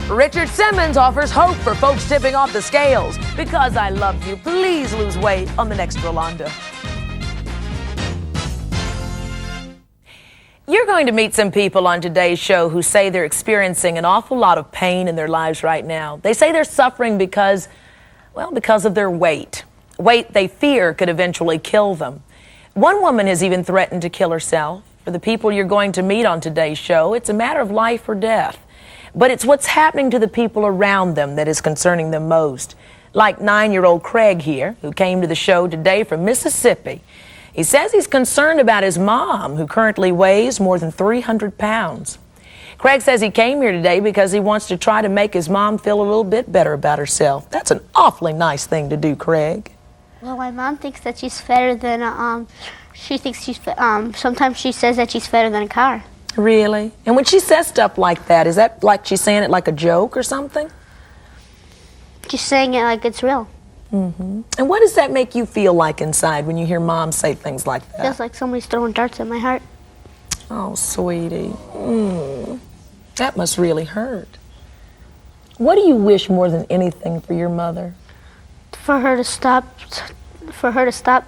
Richard Simmons offers hope for folks tipping off the scales. Because I love you, please lose weight on the next Rolonda. You're going to meet some people on today's show who say they're experiencing an awful lot of pain in their lives right now. They say they're suffering because of their weight. Weight they fear could eventually kill them. One woman has even threatened to kill herself. For the people you're going to meet on today's show, it's a matter of life or death. But it's what's happening to the people around them that is concerning them most. Like 9-year-old Craig here, who came to the show today from Mississippi. He says he's concerned about his mom, who currently weighs more than 300 pounds. Craig says he came here today because he wants to try to make his mom feel a little bit better about herself. That's an awfully nice thing to do, Craig. Well, my mom thinks that she's fatter than, sometimes she says that she's fatter than a car. Really? And when she says stuff like that, is that like she's saying it like a joke or something? She's saying it like it's real. Mm-hmm. And what does that make you feel like inside when you hear Mom say things like that? Feels like somebody's throwing darts at my heart. Oh, sweetie. That must really hurt. What do you wish more than anything for your mother? For her to stop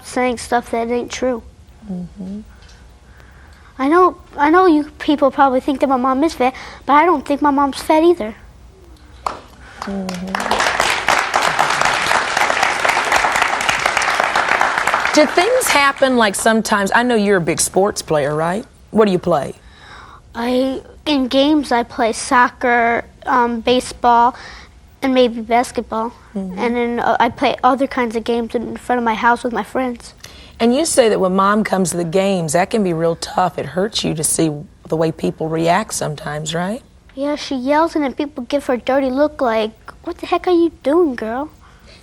saying stuff that ain't true. Mm-hmm. I know you people probably think that my mom is fat, but I don't think my mom's fat either. Mm-hmm. Do things happen like sometimes? I know you're a big sports player, right? What do you play? In games, I play soccer, baseball, and maybe basketball. Mm-hmm. And then I play other kinds of games in front of my house with my friends. And you say that when Mom comes to the games, that can be real tough. It hurts you to see the way people react sometimes, right? Yeah, she yells and then people give her a dirty look like, what the heck are you doing, girl?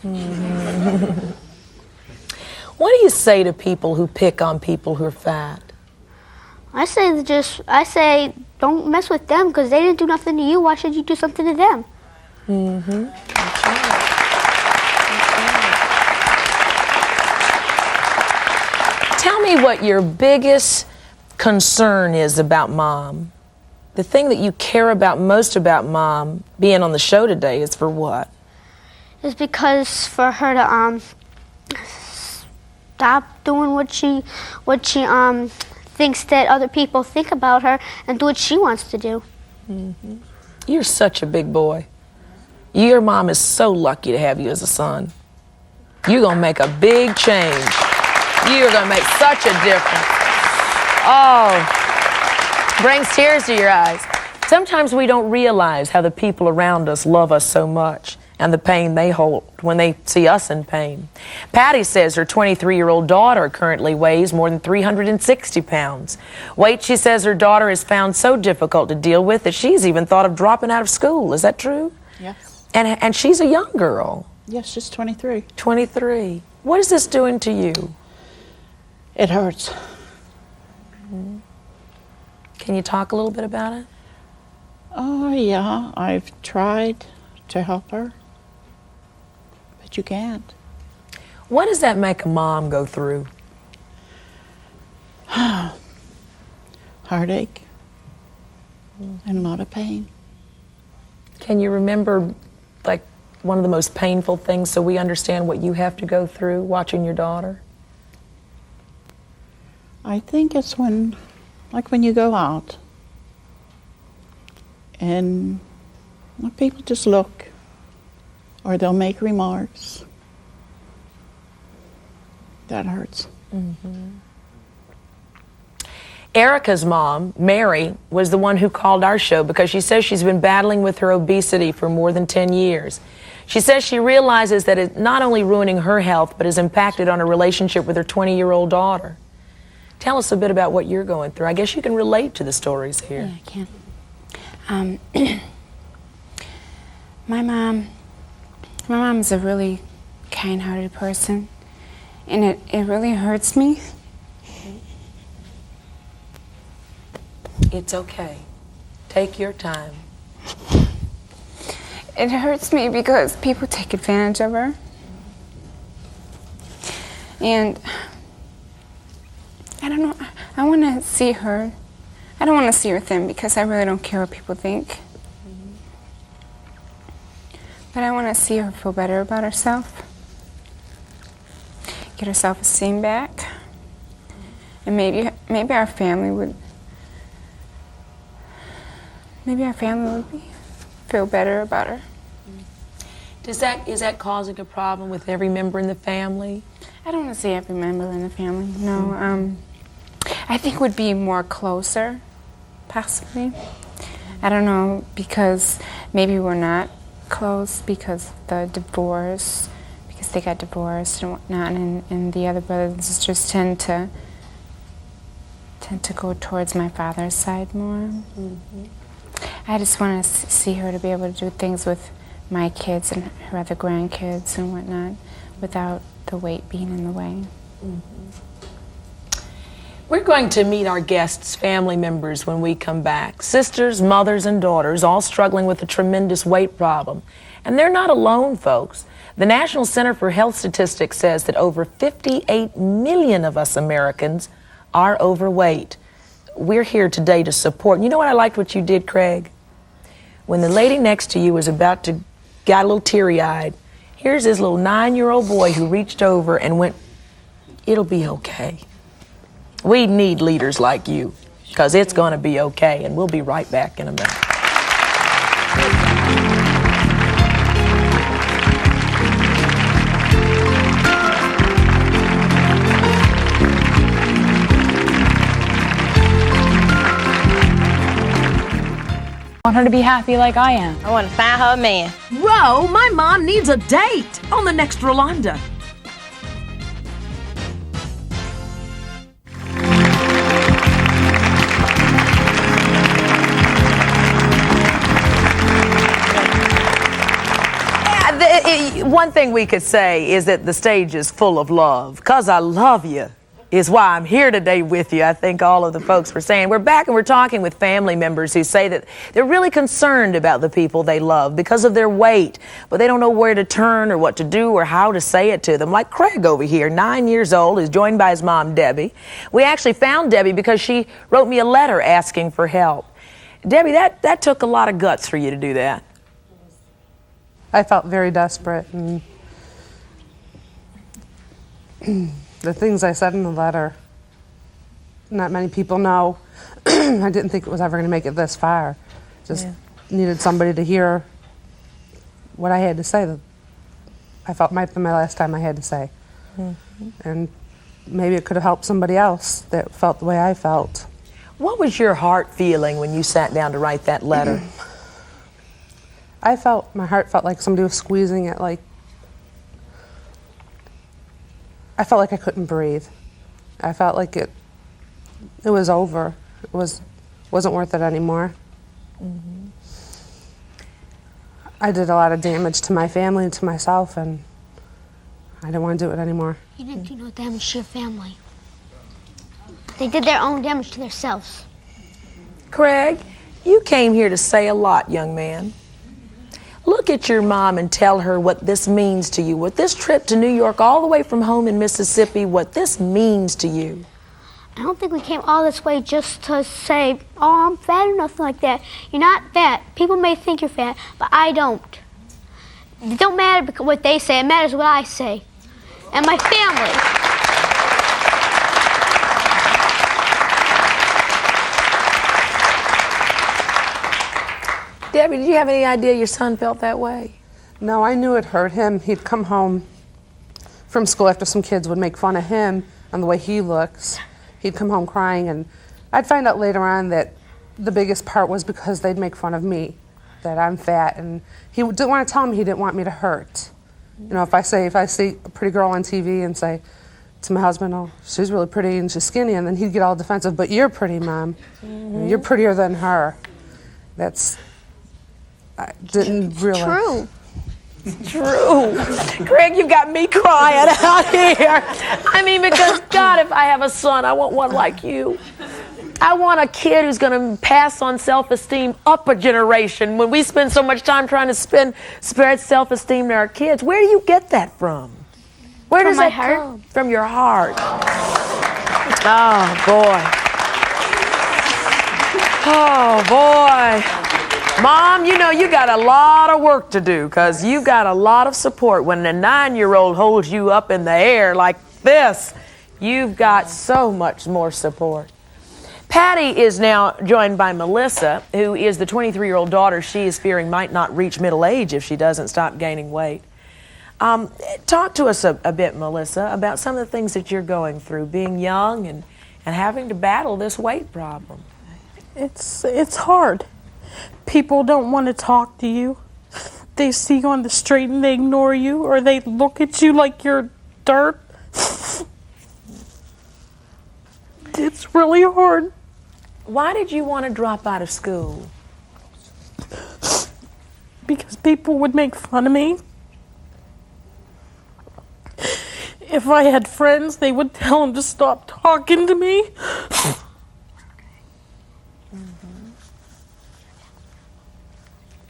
Mm-hmm. What do you say to people who pick on people who are fat? I say don't mess with them because they didn't do nothing to you. Why should you do something to them? Mm-hmm. That's right. Tell me what your biggest concern is about Mom. The thing that you care about most about Mom being on the show today is for what? It's because for her to stop doing what she thinks that other people think about her and do what she wants to do. Mm-hmm. You're such a big boy. Your mom is so lucky to have you as a son. You're going to make a big change. You're going to make such a difference. Oh, brings tears to your eyes. Sometimes we don't realize how the people around us love us so much and the pain they hold when they see us in pain. Patty says her 23-year-old daughter currently weighs more than 360 pounds. Weight, she says, her daughter has found so difficult to deal with that she's even thought of dropping out of school. Is that true? Yes. And she's a young girl. Yes, she's 23. 23. What is this doing to you? It hurts. Mm-hmm. Can you talk a little bit about it? Oh, yeah. I've tried to help her, but you can't. What does that make a mom go through? Heartache and a lot of pain. Can you remember, like, one of the most painful things so we understand what you have to go through watching your daughter? I think it's when you go out and people just look or they'll make remarks. That hurts. Mm-hmm. Erica's mom, Mary, was the one who called our show because she says she's been battling with her obesity for more than 10 years. She says she realizes that it's not only ruining her health, but has impacted on her relationship with her 20-year-old daughter. Tell us a bit about what you're going through. I guess you can relate to the stories here. Yeah, I can. My mom's a really kind-hearted person, and it really hurts me. It's okay. Take your time. It hurts me because people take advantage of her. And I don't know, I want to see her. I don't want to see her thin because I really don't care what people think. But I want to see her feel better about herself, get her self-esteem back, and maybe our family would feel better about her. Is that causing a problem with every member in the family? I don't want to say every member in the family. No, I think would be more closer, possibly. I don't know, because maybe we're not close because the divorce, because they got divorced and whatnot, and the other brothers and sisters tend to go towards my father's side more. I just want to see her to be able to do things with my kids and her other grandkids and whatnot without the weight being in the way. We're going to meet our guests' family members when we come back. Sisters, mothers, and daughters, all struggling with a tremendous weight problem. And they're not alone, folks. The National Center for Health Statistics says that over 58 million of us Americans are overweight. We're here today to support. You know what I liked what you did, Craig? When the lady next to you was about to got a little teary-eyed, here's this little 9-year-old boy who reached over and went, "It'll be okay." We need leaders like you, because it's going to be okay, and we'll be right back in a minute. I want her to be happy like I am. I want to find her a man. Whoa, my mom needs a date on the next Rolonda. One thing we could say is that the stage is full of love. "'Cause I love you" is why I'm here today with you. I think all of the folks were saying. We're back and we're talking with family members who say that they're really concerned about the people they love because of their weight, but they don't know where to turn or what to do or how to say it to them. Like Craig over here, 9 years old, is joined by his mom, Debbie. We actually found Debbie because she wrote me a letter asking for help. Debbie, that took a lot of guts for you to do that. I felt very desperate, and the things I said in the letter, not many people know. I didn't think it was ever going to make it this far. Just needed somebody to hear what I had to say. I felt might be my last time I had to say. And maybe it could have helped somebody else that felt the way I felt. What was your heart feeling when you sat down to write that letter? My heart felt like somebody was squeezing it, like, I felt like I couldn't breathe. I felt like it was over. It wasn't worth it anymore. I did a lot of damage to my family and to myself, and I didn't want to do it anymore. You didn't do no damage to your family. They did their own damage to themselves. Craig, you came here to say a lot, young man. Look at your mom and tell her what this means to you, what this trip to New York all the way from home in Mississippi, what this means to you. I don't think we came all this way just to say, "Oh, I'm fat," or nothing like that. You're not fat. People may think you're fat, but I don't. It don't matter what they say. It matters what I say. And my family. Debbie, did you have any idea your son felt that way? No, I knew it hurt him. He'd come home from school after some kids would make fun of him on the way he looks. He'd come home crying, and I'd find out later on that the biggest part was because they'd make fun of me, that I'm fat, and he didn't want to tell me he didn't want me to hurt. You know, if I see a pretty girl on TV and say to my husband, "Oh, she's really pretty and she's skinny," and then he'd get all defensive, "But you're pretty, Mom. You're prettier than her." I didn't realize. True. Craig, you got me crying out here. I mean, because God, if I have a son, I want one like you. I want a kid who's going to pass on self-esteem up a generation. When we spend so much time trying to spread self-esteem to our kids, where do you get that from? Where does that come? From your heart. Oh, boy. Oh, boy. Mom, you know you got a lot of work to do because you've got a lot of support. When a 9-year-old holds you up in the air like this, you've got so much more support. Patty is now joined by Melissa, who is the 23-year-old daughter she is fearing might not reach middle age if she doesn't stop gaining weight. Talk to us a bit, Melissa, about some of the things that you're going through, being young and having to battle this weight problem. It's hard. People don't want to talk to you. They see you on the street and they ignore you, or they look at you like you're dirt. It's really hard. Why did you want to drop out of school? Because people would make fun of me. If I had friends, they would tell them to stop talking to me.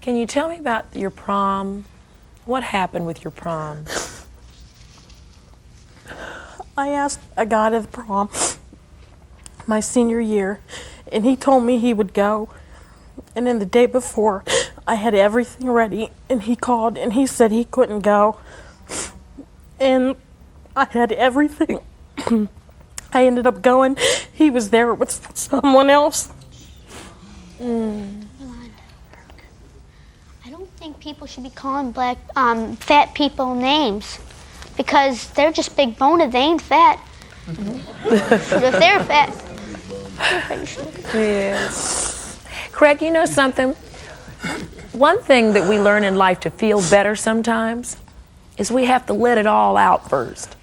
Can you tell me about your prom? What happened with your prom? I asked a guy to the prom my senior year, and he told me he would go. And then the day before, I had everything ready, and he called and he said he couldn't go. And I had everything. I ended up going. He was there with someone else. I don't think people should be calling fat people names because they're just big boned. They ain't fat. If they're fat, Yes. Craig, you know something? One thing that we learn in life to feel better sometimes is we have to let it all out first.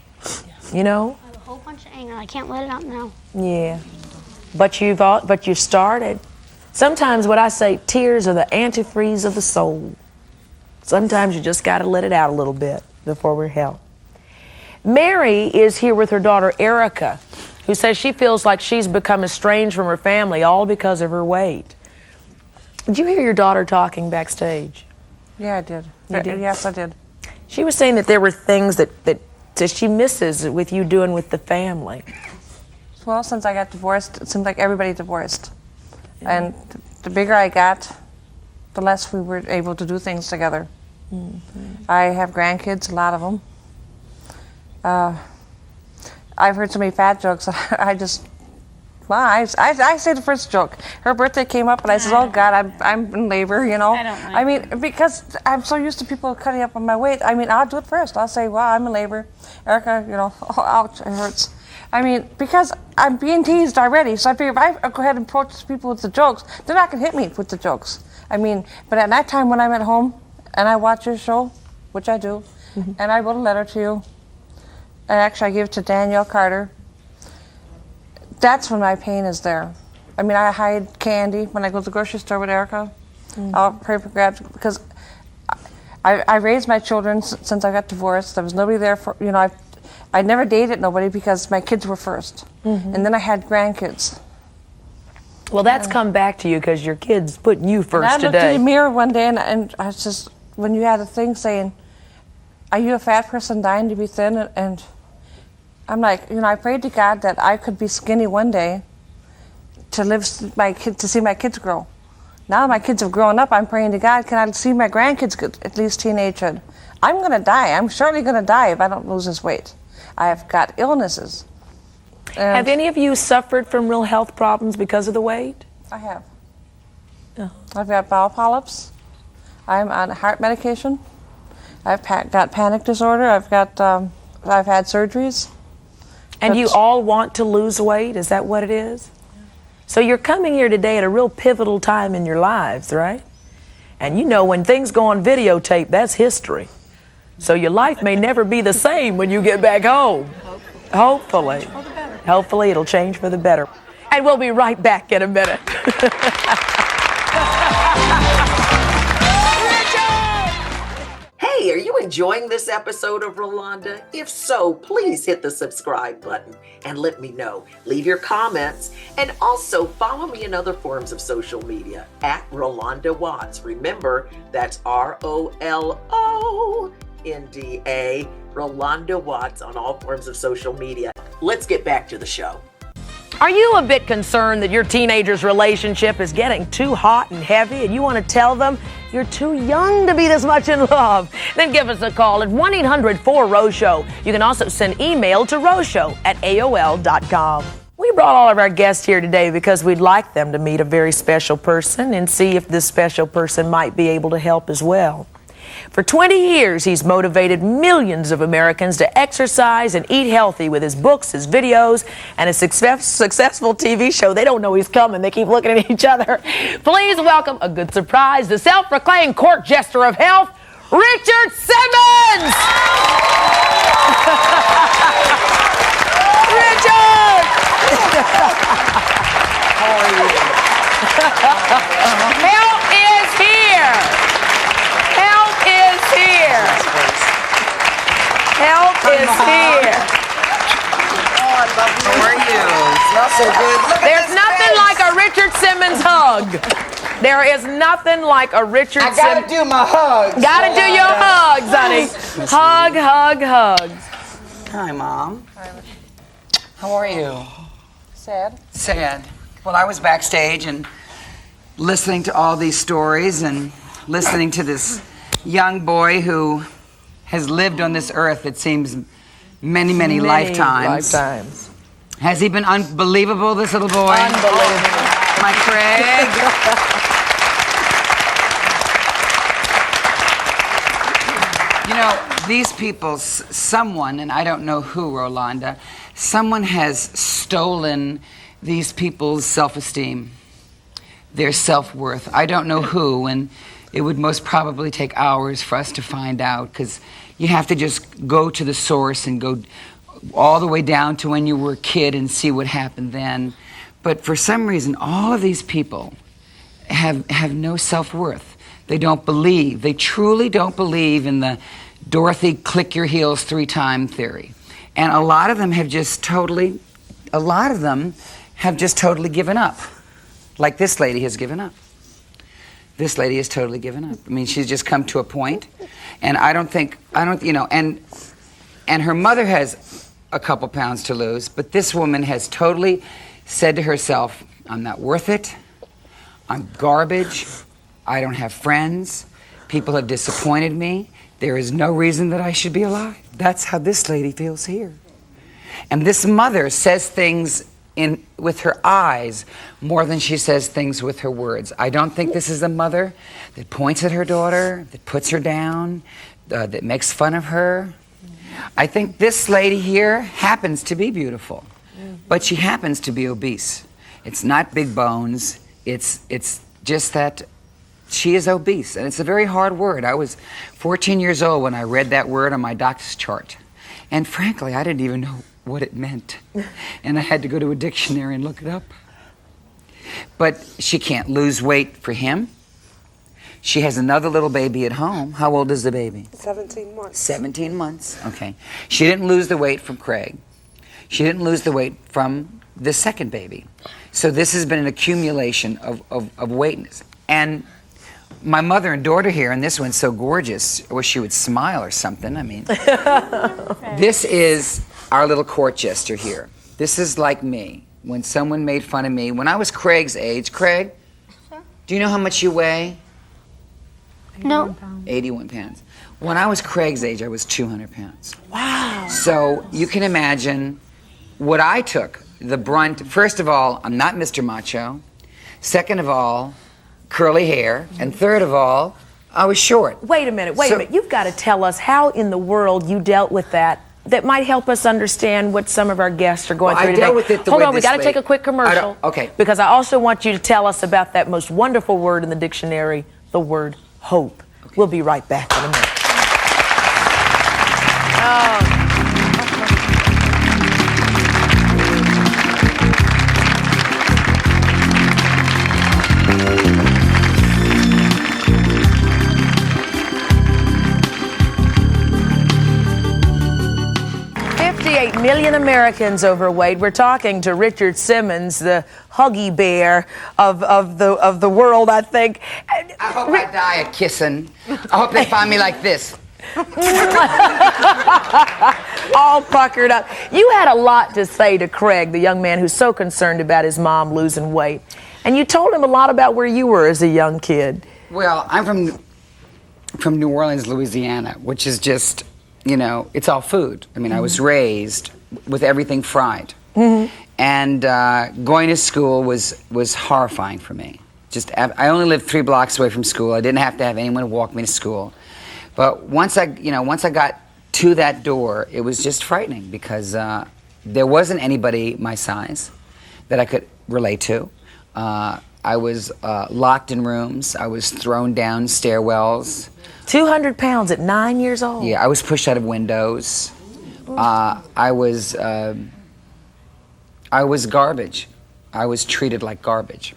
You know? I have a whole bunch of anger. I can't let it out now. Yeah. But you've started. Sometimes what I say, tears are the antifreeze of the soul. Sometimes you just got to let it out a little bit before we're helped. Mary is here with her daughter Erica, who says she feels like she's become estranged from her family all because of her weight. Did you hear your daughter talking backstage? Yeah, I did. You did? Yes, I did. She was saying that there were things that she misses with you doing with the family. Well, since I got divorced, it seemed like everybody divorced. Yeah. And the bigger I got, the less we were able to do things together. Mm-hmm. I have grandkids, a lot of them. I've heard so many fat jokes. I say the first joke. Her birthday came up, and I said, "Oh God, I'm in labor," you know. I mean, because I'm so used to people cutting up on my weight. I mean, I'll do it first. I'll say, "Wow, I'm in labor." Erica, you know, oh, ouch, it hurts. I mean, because I'm being teased already, so I figure if I go ahead and approach people with the jokes, they're not gonna hit me with the jokes. I mean, but at night time when I'm at home and I watch your show, which I do, and I wrote a letter to you, and actually I gave it to Danielle Carter. That's when my pain is there. I mean, I hide candy when I go to the grocery store with Erica. I'll paper grab because I raised my children since I got divorced. There was nobody there for, you know, I never dated nobody because my kids were first. And then I had grandkids. Well, that's come back to you because your kid's putting you first I today. looked in the mirror one day and I was just, when you had a thing saying, "Are you a fat person dying to be thin?" And I'm like, you know, I prayed to God that I could be skinny one day to see my kids grow. Now my kids have grown up, I'm praying to God, can I see my grandkids get at least teenagehood? I'm gonna die. I'm surely gonna die if I don't lose this weight. I've got illnesses. Have any of you suffered from real health problems because of the weight? I have. Oh. I've got bowel polyps. I'm on heart medication. I've got panic disorder. I've had surgeries. And you all want to lose weight? Is that what it is? So you're coming here today at a real pivotal time in your lives, right? And you know when things go on videotape, that's history. So your life may never be the same when you get back home. Hopefully. Hopefully it'll change for the better. And we'll be right back in a minute. Hey, are you enjoying this episode of Rolonda? If so, please hit the subscribe button and let me know. Leave your comments and also follow me in other forms of social media at Rolonda Watts. Remember, that's ROLONDA, Rolonda Watts on all forms of social media. Let's get back to the show. Are you a bit concerned that your teenager's relationship is getting too hot and heavy and you want to tell them you're too young to be this much in love? Then give us a call at 1-800-4ROSHOW. You can also send email to roshow@aol.com. We brought all of our guests here today because we'd like them to meet a very special person and see if this special person might be able to help as well. For 20 years, he's motivated millions of Americans to exercise and eat healthy with his books, his videos, and his successful TV show. They don't know he's coming. They keep looking at each other. Please welcome, a good surprise, the self-proclaimed court jester of health, Richard Simmons! Richard! How are you? Help is here! Help is here! Help is here! Oh, I love you. How are you? Smell so good. There's nothing like a Richard Simmons hug. There is nothing like a Richard Simmons. I gotta do my hugs. Gotta do your hugs, honey. Hug, hug, hugs. Hi, Mom. How are you? Sad. Sad. Well, I was backstage and listening to all these stories and listening to this young boy who has lived on this earth, it seems, many lifetimes. Has he been unbelievable, this little boy? Unbelievable. My Craig. You know, these people, someone, and I don't know who, Rolonda, someone has stolen these people's self-esteem, their self-worth. I don't know who, and it would most probably take hours for us to find out, because you have to just go to the source and go all the way down to when you were a kid and see what happened then. But for some reason, all of these people have no self-worth. They don't believe. They truly don't believe in the Dorothy click your heels 3-time theory. And a lot of them have just totally given up. Like this lady has given up. This lady has totally given up. I mean, she's just come to a point, and and her mother has a couple pounds to lose, but this woman has totally said to herself, I'm not worth it. I'm garbage. I don't have friends. People have disappointed me. There is no reason that I should be alive. That's how this lady feels here. And this mother says things with her eyes more than she says things with her words. I don't think this is a mother that points at her daughter, that puts her down, that makes fun of her. I think this lady here happens to be beautiful, but she happens to be obese. It's not big bones. It's just that she is obese, and it's a very hard word. I was 14 years old when I read that word on my doctor's chart, and frankly, I didn't even know what it meant, and I had to go to a dictionary and look it up. But she can't lose weight for him. She has another little baby at home. How old is the baby? 17 months. 17 months, okay. She didn't lose the weight from Craig. She didn't lose the weight from the second baby. So this has been an accumulation of weightness. And my mother and daughter here, and this one's so gorgeous, I wish she would smile or something, I mean. This is our little court jester here. This is like me. When someone made fun of me, when I was Craig's age, Craig, do you know how much you weigh? No. 81 pounds. When I was Craig's age, I was 200 pounds. Wow. So you can imagine what I took, the brunt. First of all, I'm not Mr. Macho. Second of all, curly hair. And third of all, I was short. Wait a minute. You've got to tell us how in the world you dealt with that might help us understand what some of our guests are going through today. I dealt with it the Hold way on, we this got to way. take a quick commercial. Okay. Because I also want you to tell us about that most wonderful word in the dictionary, the word hope. Okay. We'll be right back in a minute. Oh. 58 million Americans overweight. We're talking to Richard Simmons, the huggy bear of the world, I think. I hope I die a kissing. I hope they find me like this. All puckered up. You had a lot to say to Craig, the young man who's so concerned about his mom losing weight. And you told him a lot about where you were as a young kid. Well, I'm from New Orleans, Louisiana, which is just, you know, it's all food. I mean, I was raised with everything fried. And going to school was horrifying for me. I only lived 3 blocks away from school. I didn't have to have anyone walk me to school. But once I got to that door, it was just frightening because there wasn't anybody my size that I could relate to. I was locked in rooms. I was thrown down stairwells. 200 pounds at 9 years old. Yeah, I was pushed out of windows. I was garbage. I was treated like garbage.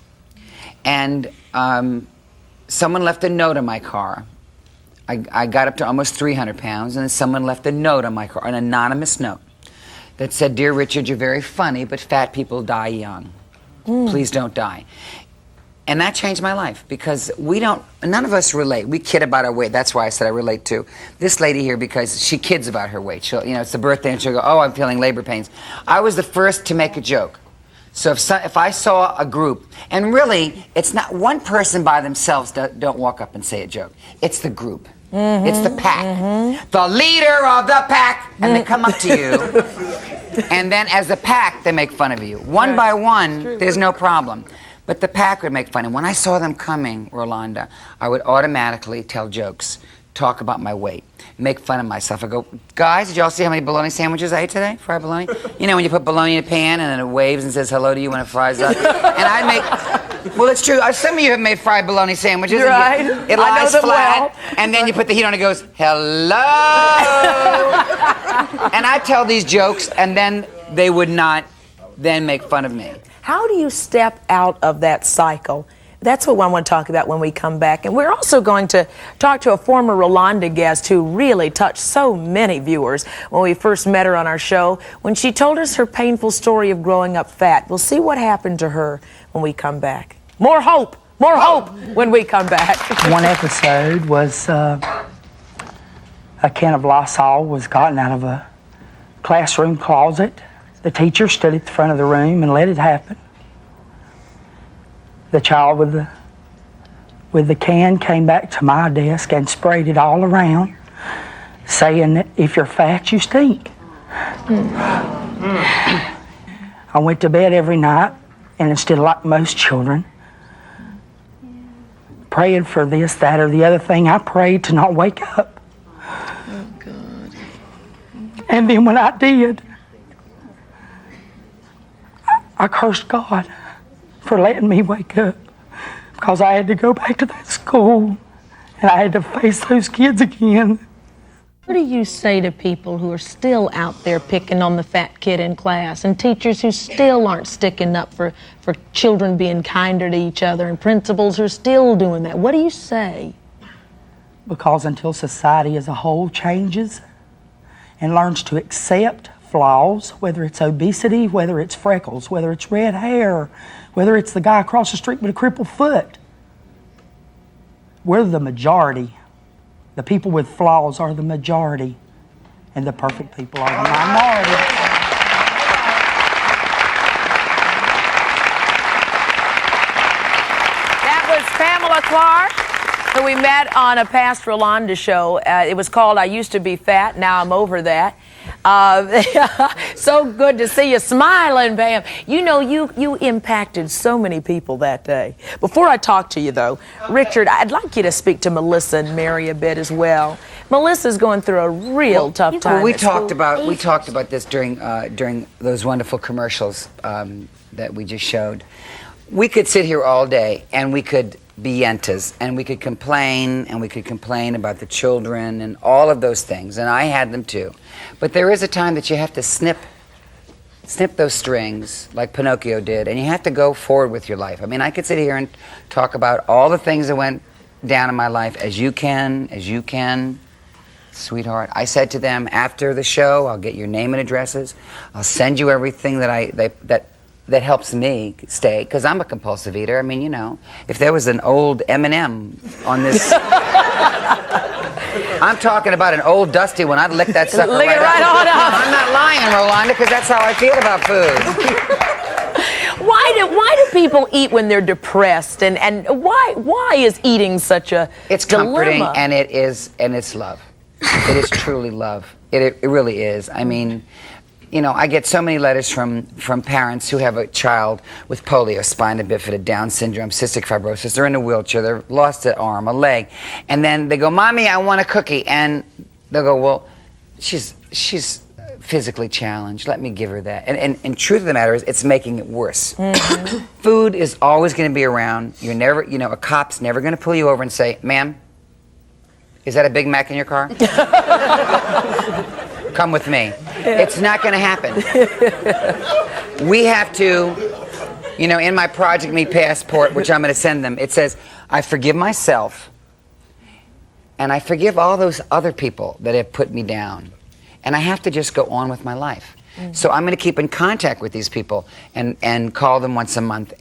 And someone left a note on my car. I got up to almost 300 pounds, and then someone left a note on my car, an anonymous note, that said, "Dear Richard, you're very funny, but fat people die young. Please don't die." And that changed my life because none of us relate. We kid about our weight. That's why I said I relate to this lady here because she kids about her weight. She'll, it's the birthday and she'll go, "Oh, I'm feeling labor pains." I was the first to make a joke. So if I saw a group, and really, it's not one person by themselves don't walk up and say a joke. It's the group. It's the pack. The leader of the pack. And they come up to you. And then as a pack, they make fun of you. One by one, there's no problem. But the pack would make fun. And when I saw them coming, Rolonda, I would automatically tell jokes, talk about my weight, make fun of myself. I go, "Guys, did y'all see how many bologna sandwiches I ate today? Fried bologna?" You know, when you put bologna in a pan and then it waves and says, "Hello to you when it fries up." And I'd make, well, it's true. Some of you have made fried bologna sandwiches. Right. It lies flat, and then you put the heat on and it goes, "Hello." And I tell these jokes, and then they would not then make fun of me. How do you step out of that cycle? That's what I want to talk about when we come back. And we're also going to talk to a former Rolonda guest who really touched so many viewers when we first met her on our show, when she told us her painful story of growing up fat. We'll see what happened to her when we come back. More hope when we come back. One episode was a can of Lysol was gotten out of a classroom closet. The teacher stood at the front of the room and let it happen. The child with the can came back to my desk and sprayed it all around, saying that if you're fat, you stink. I went to bed every night, and instead of like most children, praying for this, that, or the other thing, I prayed to not wake up. Oh, God. And then when I did, I cursed God for letting me wake up because I had to go back to that school and I had to face those kids again. What do you say to people who are still out there picking on the fat kid in class and teachers who still aren't sticking up for children being kinder to each other and principals who are still doing that? What do you say? Because until society as a whole changes and learns to accept flaws, whether it's obesity, whether it's freckles, whether it's red hair, whether it's the guy across the street with a crippled foot. We're the majority. The people with flaws are the majority, and the perfect people are the minority. That was Pamela Clark, who we met on a past Rolonda show. It was called "I Used to Be Fat, Now I'm Over That." So good to see you smiling, Pam. You know, you impacted so many people that day. Before I talk to you, though, Richard, I'd like you to speak to Melissa and Mary a bit as well. Melissa's going through a real tough time. Well, we talked about this during those wonderful commercials that we just showed. We could sit here all day and we could be yentas, and we could complain about the children and all of those things, and I had them too. But there is a time that you have to snip those strings like Pinocchio did, and you have to go forward with your life. I mean, I could sit here and talk about all the things that went down in my life as you can, sweetheart. I said to them after the show, I'll get your name and addresses. I'll send you everything that helps me stay, because I'm a compulsive eater. I mean, you know, if there was an old M&M on this I'm talking about an old dusty one. I'd lick that sucker Lick it right on up. I'm not lying, Rolonda, because that's how I feel about food. Why do people eat when they're depressed, and why is eating such a It's comforting, and it's love. It is truly love. It really is. I mean, you know, I get so many letters from parents who have a child with polio, spina bifida, Down syndrome, cystic fibrosis. They're in a wheelchair. They've lost an arm, a leg, and then they go, "Mommy, I want a cookie," and they'll go, "Well, she's physically challenged. Let me give her that." And truth of the matter is, it's making it worse. Food is always going to be around. You're never, you know, a cop's never going to pull you over and say, "Ma'am, is that a Big Mac in your car? Come with me." It's not going to happen. We have to, you know, in my Project Me passport, which I'm going to send them, it says, "I forgive myself, and I forgive all those other people that have put me down. And I have to just go on with my life." So I'm going to keep in contact with these people and call them once a month.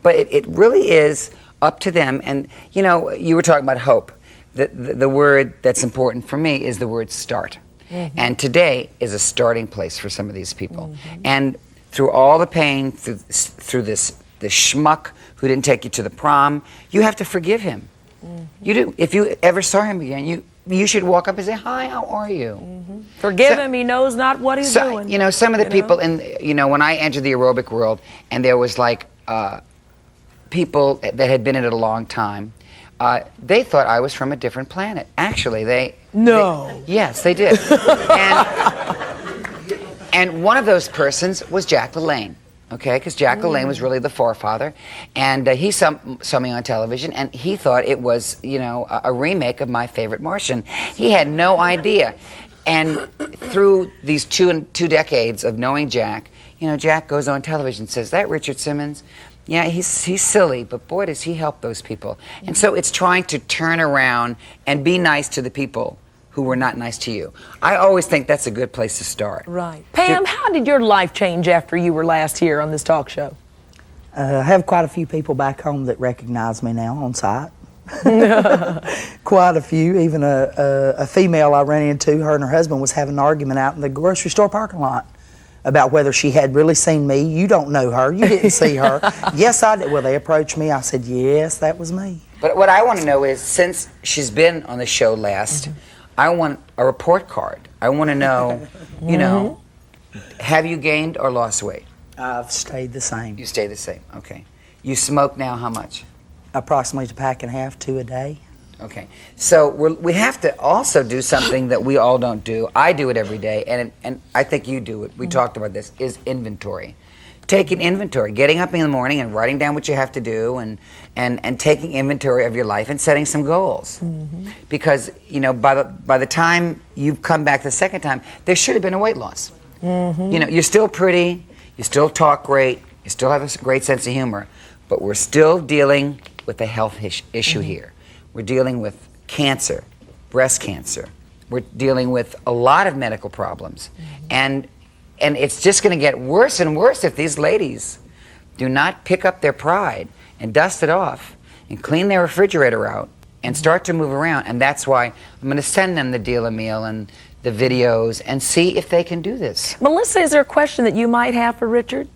But it really is up to them. And, you know, you were talking about hope. The word that's important for me is the word start. And today is a starting place for some of these people. And through all the pain, through this schmuck who didn't take you to the prom, you have to forgive him. You do. If you ever saw him again, you should walk up and say, "Hi, how are you?" Forgive him. He knows not what he's doing. You know, some of the people when I entered the aerobic world, and there was like people that had been in it a long time, they thought I was from a different planet. Actually, yes, they did. And one of those persons was Jack LaLanne. Okay, because Jack LaLanne was really the forefather, and he saw me on television, and he thought it was, you know, a remake of My Favorite Martian. He had no idea, and through these two decades of knowing Jack, you know, Jack goes on television and says, "That Richard Simmons, yeah, he's silly, but boy, does he help those people." And so it's trying to turn around and be nice to the people who were not nice to you. I always think that's a good place to start. Right. Pam, how did your life change after you were last here on this talk show? I have quite a few people back home that recognize me now on sight. Quite a few. Even a female I ran into, her and her husband was having an argument out in the grocery store parking lot about whether she had really seen me. "You don't know her. You didn't see her." "Yes, I did." Well, they approached me. I said, "Yes, that was me." But what I want to know is, since she's been on the show last, I want a report card. I want to know, you know, have you gained or lost weight? I've stayed the same. You stay the same, okay. You smoke now how much? Approximately a pack and a half, 2 a day. Okay, so we have to also do something that we all don't do. I do it every day, and I think you do it. We talked about this, is inventory. Taking inventory, getting up in the morning and writing down what you have to do, and taking inventory of your life and setting some goals. Because, you know, by the time you've come back the second time, there should have been a weight loss. You know, you're still pretty, you still talk great, you still have a great sense of humor, but we're still dealing with a health issue here. We're dealing with cancer, breast cancer. We're dealing with a lot of medical problems. And it's just going to get worse and worse if these ladies do not pick up their pride and dust it off and clean their refrigerator out and start to move around. And that's why I'm going to send them the deal a meal and the videos and see if they can do this. Melissa, is there a question that you might have for Richard?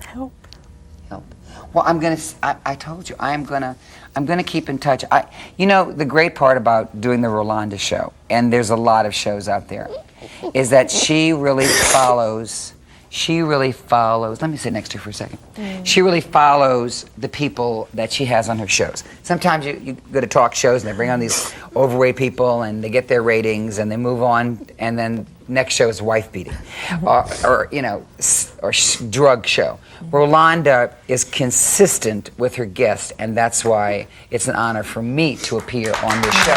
Help. Well, I told you, I'm gonna keep in touch. You know, the great part about doing the Rolonda show, and there's a lot of shows out there, is that she really follows, let me sit next to her for a second. She really follows the people that she has on her shows. Sometimes you go to talk shows and they bring on these overweight people and they get their ratings and they move on, and then next show is wife beating, or drug show. Rolonda is consistent with her guests, and that's why it's an honor for me to appear on this show.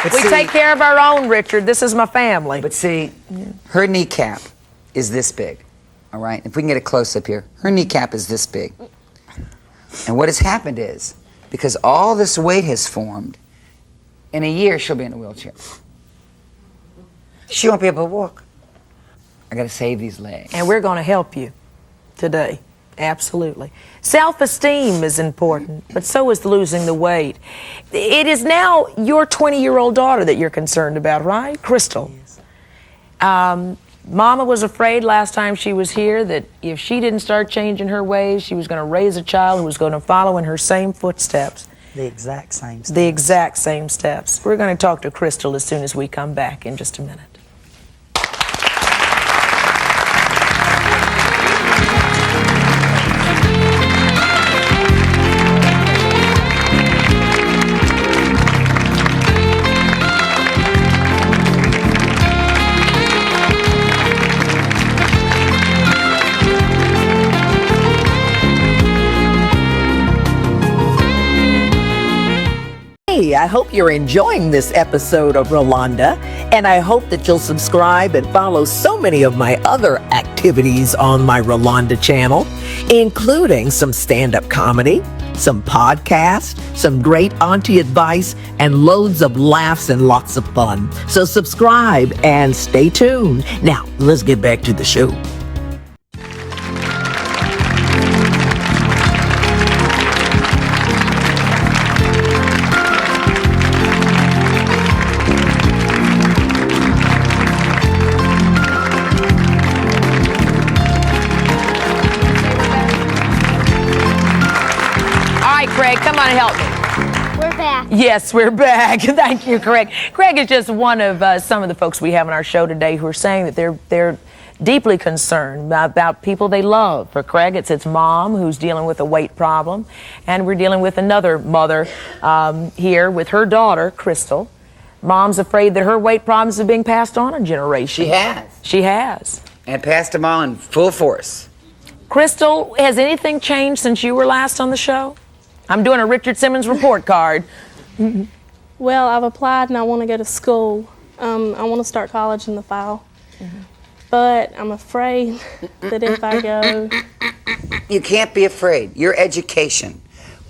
Thank you. We take care of our own, Richard. This is my family. But see, her kneecap is this big, all right? If we can get a close-up here, her kneecap is this big. And what has happened is, because all this weight has formed, in a year she'll be in a wheelchair. She won't be able to walk. I got to save these legs. And we're going to help you today. Absolutely. Self-esteem is important, but so is losing the weight. It is now your 20-year-old daughter that you're concerned about, right? Crystal. Mama was afraid last time she was here that if she didn't start changing her ways, she was going to raise a child who was going to follow in her same footsteps. The exact same steps. The exact same steps. We're going to talk to Crystal as soon as we come back in just a minute. Hey, I hope you're enjoying this episode of Rolonda, and I hope that you'll subscribe and follow so many of my other activities on my Rolonda channel, including some stand-up comedy, some podcasts, some great auntie advice, and loads of laughs and lots of fun. So subscribe and stay tuned. Now, let's get back to the show. Craig, come on and help me. We're back. Yes, we're back. Thank you, Craig. Craig is just one of some of the folks we have on our show today who are saying that they're deeply concerned about people they love. For Craig, it's his mom who's dealing with a weight problem, and we're dealing with another mother here with her daughter, Crystal. Mom's afraid that her weight problems are being passed on a generation. She has. She has. And passed them all in full force. Crystal, has anything changed since you were last on the show? I'm doing a Richard Simmons report card. Well, I've applied and I want to go to school. I want to start college in the fall. But I'm afraid that if I go... You can't be afraid. Your education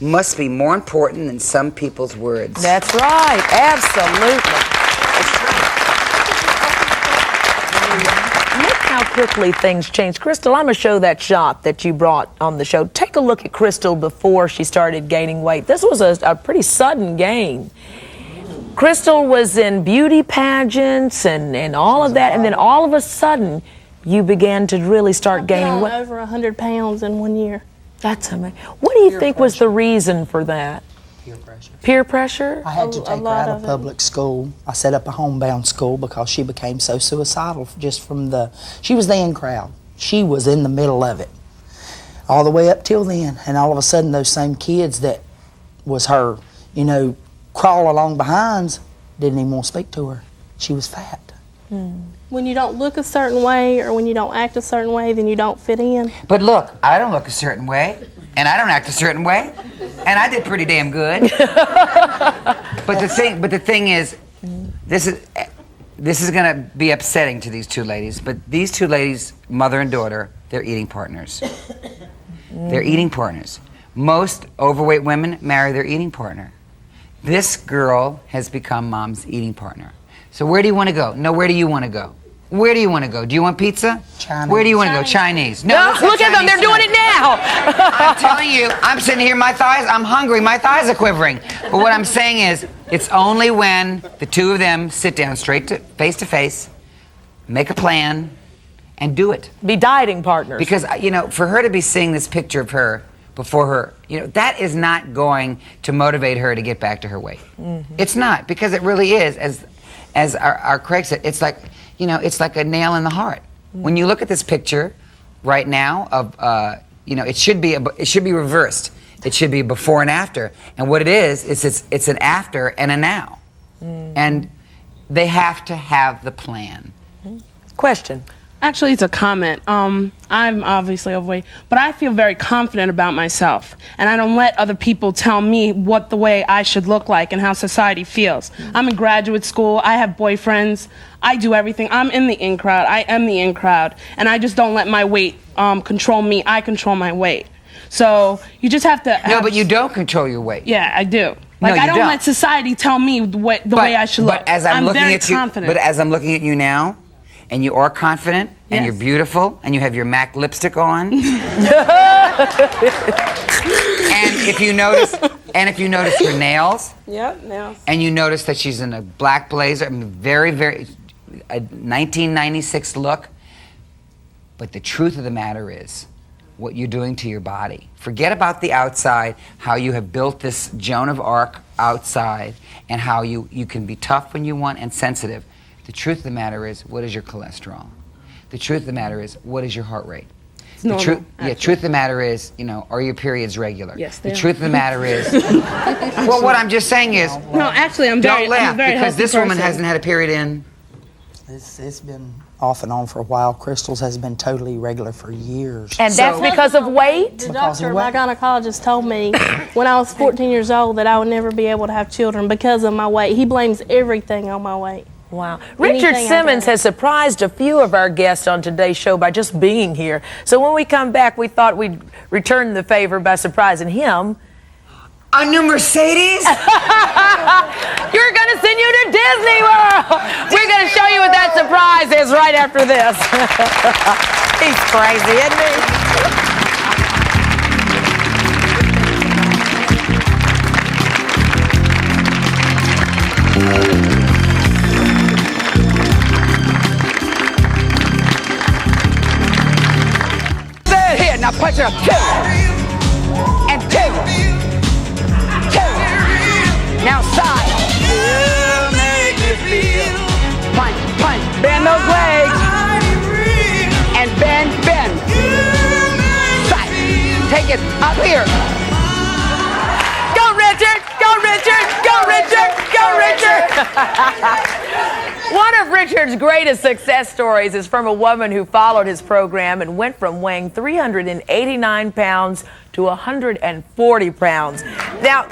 must be more important than some people's words. That's right. Absolutely. Look how quickly things change. Crystal, I'm going to show that shot that you brought on the show. Take a look at Crystal before she started gaining weight. This was a pretty sudden gain. Crystal was in beauty pageants and all of that, and then all of a sudden, you began to really start gaining weight. Over 100 pounds in 1 year. That's amazing. What do you think was the reason for that? Peer pressure. Peer pressure? I had to take her out of public school. I set up a homebound school because she became so suicidal just from she was the in crowd. She was in the middle of it. All the way up till then. And all of a sudden those same kids that was her, crawl along behinds, didn't even want to speak to her. She was fat. When you don't look a certain way or when you don't act a certain way, then you don't fit in. But look, I don't look a certain way, and I don't act a certain way, and I did pretty damn good. But the thing is, this is going to be upsetting to these two ladies. But these two ladies, mother and daughter, they're eating partners. They're eating partners. Most overweight women marry their eating partner. This girl has become mom's eating partner. So where do you want to go? No, where do you want to go? Where do you want to go? Do you want pizza? Chinese. Where do you want to go? Chinese. No, Look at them. They're doing it now. I'm telling you, I'm sitting here, my thighs, I'm hungry, my thighs are quivering. But what I'm saying is, it's only when the two of them sit down face to face, make a plan, and do it. Be dieting partners. Because, for her to be seeing this picture of her before her, that is not going to motivate her to get back to her weight. It's not, because it really is, as our Craig said, it's like, it's like a nail in the heart. When you look at this picture right now of, it should be reversed. It should be a before and after. And what it is it's an after and a now. And they have to have the plan. Question. Actually, it's a comment. I'm obviously overweight, but I feel very confident about myself, and I don't let other people tell me what the way I should look like and how society feels. I'm in graduate school. I have boyfriends. I do everything. I'm in the in crowd. I am the in crowd, and I just don't let my weight control me. I control my weight. So you just have to. No, but you don't control your weight. Yeah, I do. Like, I don't let society tell me the way I should look. But as I'm looking very at you, confident. but as I'm looking at you now, and you are confident, and you're beautiful, and you have your MAC lipstick on. And if you notice her nails, nails. and you notice that she's in a black blazer, I mean, very, very, a 1996 look. But the truth of the matter is, what you're doing to your body. Forget about the outside, how you have built this Joan of Arc outside, and how you can be tough when you want and sensitive. The truth of the matter is, what is your cholesterol? The truth of the matter is, what is your heart rate? The truth of the matter is, are your periods regular? Yes, the truth of the matter is, well, what I'm just saying is, No, actually, I'm very, don't laugh, I'm a very because healthy this woman person. hasn't had a period in. It's been off and on for a while. Crystal's has been totally regular for years. And that's because of weight? The doctor, my gynecologist, told me when I was 14 years old that I would never be able to have children because of my weight. He blames everything on my weight. Wow. Richard Simmons has surprised a few of our guests on today's show by just being here. So when we come back, we thought we'd return the favor by surprising him. A new Mercedes? You're going to send you to Disney World. We're going to show you what that surprise is right after this. He's crazy, isn't he? Here, now punch it up. 2 and 2. 2. Now side. Punch, punch. Bend those legs. And bend, bend. Side. Take it up here. Go, Richard! Go, Richard! Go, Richard! Go, Richard! One of Richard's greatest success stories is from a woman who followed his program and went from weighing 389 pounds to 140 pounds. Now,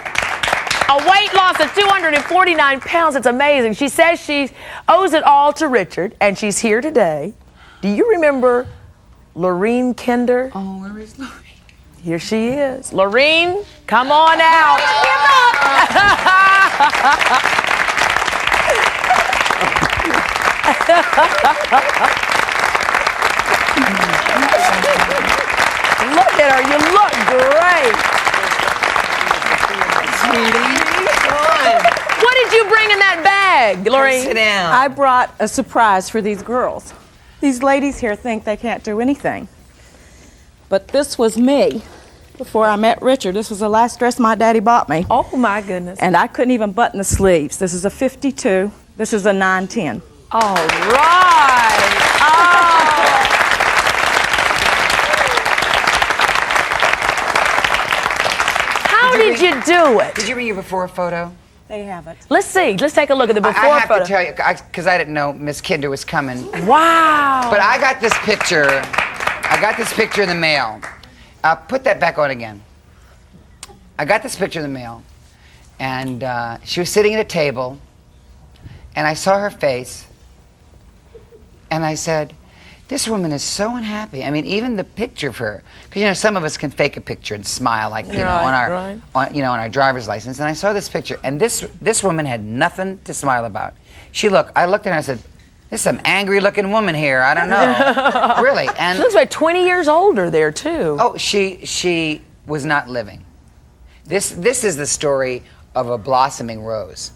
a weight loss of 249 pounds, it's amazing. She says she owes it all to Richard, and she's here today. Do you remember Lorene Kinder? Oh, where is Lorene? Here she is. Lorene, come on out. Look at her. You look great. What did you bring in that bag, Lorene? Sit down. I brought a surprise for these girls. These ladies here think they can't do anything. But this was me before I met Richard. This was the last dress my daddy bought me. Oh, my goodness. And I couldn't even button the sleeves. This is a 52. This is a 910. All right. How did you do it? Did you bring your before photo? They have it. Let's see. Let's take a look at the before I have photo. to tell you, because I didn't know Miss Kinder was coming. Wow. But I got this picture. I got this picture in the mail. Put that back on again. I got this picture in the mail, and she was sitting at a table, and I saw her face, and I said, this woman is so unhappy. I mean, even the picture of her, because some of us can fake a picture and smile, like on our driver's license. And I saw this picture, and this woman had nothing to smile about. I looked at her and I said, "There's some angry-looking woman here. I don't know, really." And she looks like 20 years older there too. Oh, she was not living. This is the story of a blossoming rose,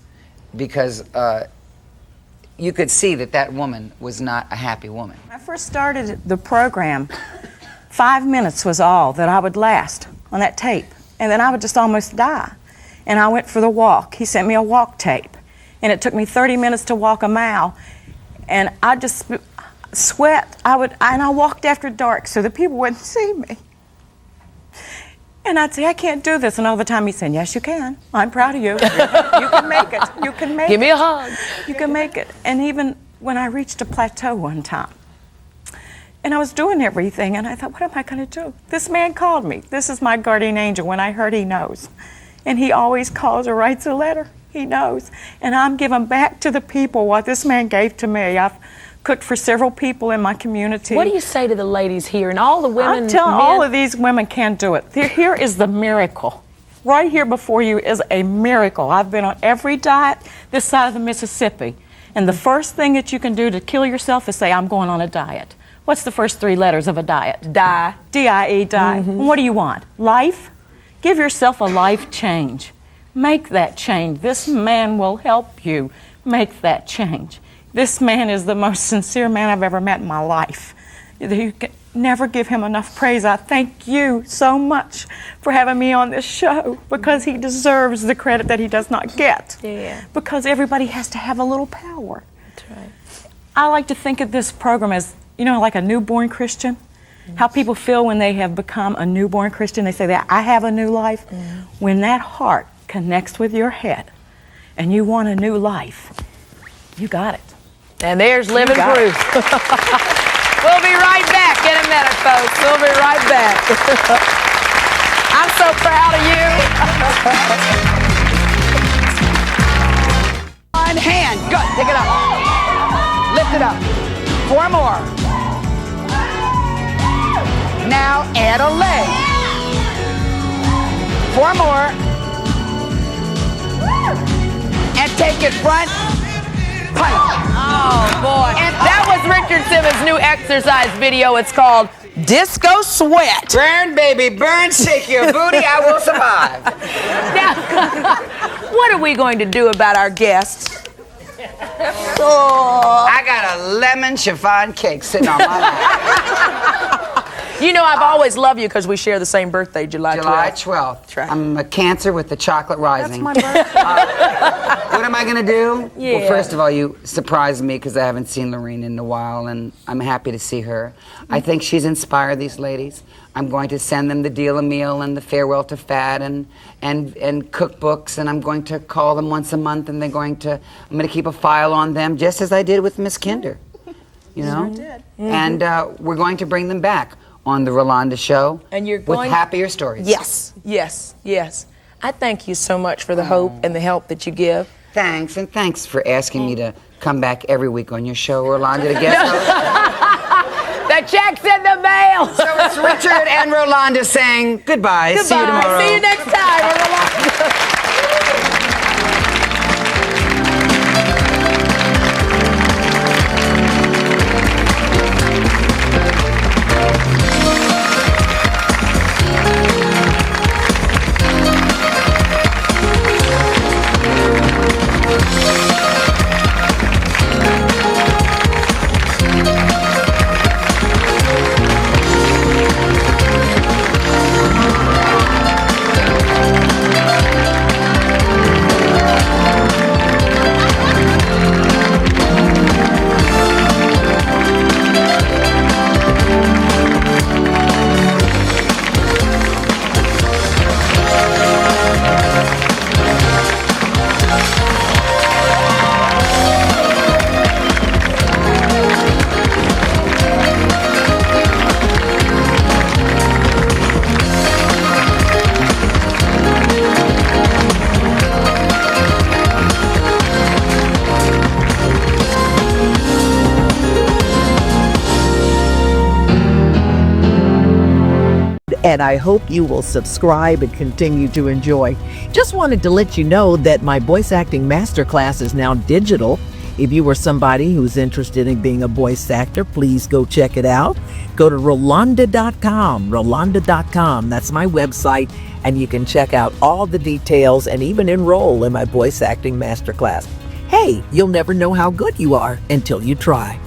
because you could see that woman was not a happy woman. When I first started the program, 5 minutes was all that I would last on that tape. And then I would just almost die. And I went for the walk. He sent me a walk tape. And it took me 30 minutes to walk a mile. And I just sweat. And I walked after dark so the people wouldn't see me. And I'd say, I can't do this. And all the time he's saying, yes, you can. I'm proud of you. You can make it. You can make it. Give me a hug. You can make it. And even when I reached a plateau one time, and I was doing everything, and I thought, what am I going to do? This man called me. This is my guardian angel. When I heard, he knows. And he always calls or writes a letter. He knows. And I'm giving back to the people what this man gave to me. I've cooked for several people in my community. What do you say to the ladies here and all the women? I'm telling all of these women can't do it. Here is the miracle. Right here before you is a miracle. I've been on every diet this side of the Mississippi, And the first thing that you can do to kill yourself is say, I'm going on a diet. What's the first 3 letters of a diet? Die. D-I-E, die. What do you want? Life? Give yourself a life change. Make that change. This man will help you make that change. This man is the most sincere man I've ever met in my life. You can never give him enough praise. I thank you so much for having me on this show, because he deserves the credit that he does not get. Yeah. Because everybody has to have a little power. That's right. I like to think of this program as, like a newborn Christian. How people feel when they have become a newborn Christian. They say that I have a new life. When that heart connects with your head and you want a new life, you got it. And there's living proof. We'll be right back in a minute, folks. We'll be right back. I'm so proud of you. One hand. Good. Pick it up. Lift it up. 4 more. Now add a leg. 4 more. And take it front. Punch. Oh, boy. And that was Richard Simmons' new exercise video. It's called Disco Sweat. Burn, baby, burn. Shake your booty. I will survive. Now, what are we going to do about our guests? I got a lemon chiffon cake sitting on my lap. I've always loved you because we share the same birthday, July 12th. July 12th. Right. I'm a Cancer with the chocolate rising. That's my birthday. What am I going to do? Yeah. Well, first of all, you surprised me because I haven't seen Lorene in a while, and I'm happy to see her. I think she's inspired these ladies. I'm going to send them the Deal a Meal and the Farewell to Fat and cookbooks, and I'm going to call them once a month, and I'm going to keep a file on them, just as I did with Miss Kinder. Sure did. And we're going to bring them back on the Rolonda show, and you're with happier stories. Yes, yes, yes. I thank you so much for the hope and the help that you give. Thanks, and thanks for asking me to come back every week on your show, Rolonda, to guest host. The check's in the mail. So it's Richard and Rolonda saying goodbye. Goodbye. See you tomorrow. See you next time on Rolonda. And I hope you will subscribe and continue to enjoy. Just wanted to let you know that my voice acting masterclass is now digital. If you are somebody who's interested in being a voice actor, please go check it out. Go to Rolonda.com, Rolonda.com. That's my website, and you can check out all the details and even enroll in my voice acting masterclass. Hey, you'll never know how good you are until you try.